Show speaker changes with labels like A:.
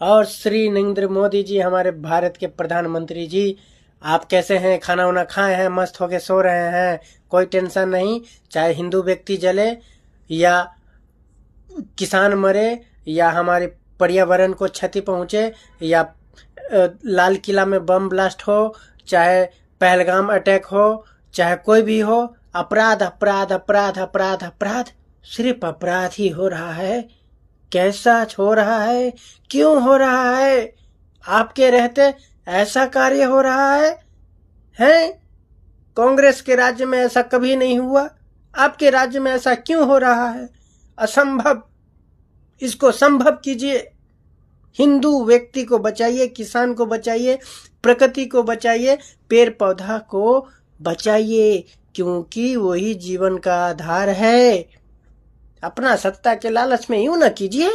A: और श्री नरेंद्र मोदी जी, हमारे भारत के प्रधानमंत्री जी, आप कैसे हैं? खाना वाना खाए हैं? मस्त होके सो रहे हैं? कोई टेंशन नहीं। चाहे हिंदू व्यक्ति जले या किसान मरे या हमारे पर्यावरण को क्षति पहुंचे या लाल किला में बम ब्लास्ट हो, चाहे पहलगाम अटैक हो, चाहे कोई भी हो, अपराध अपराध अपराध अपराध अपराध, सिर्फ अपराध ही हो रहा है। कैसा हो रहा है? क्यों हो रहा है? आपके रहते ऐसा कार्य हो रहा है? हैं? कांग्रेस के राज्य में ऐसा कभी नहीं हुआ। आपके राज्य में ऐसा क्यों हो रहा है? असंभव। इसको संभव कीजिए। हिंदू व्यक्ति को बचाइए, किसान को बचाइए, प्रकृति को बचाइए, पेड़ पौधा को बचाइए, क्योंकि वही जीवन का आधार है। अपना सत्ता के लालच में यूं ना कीजिए।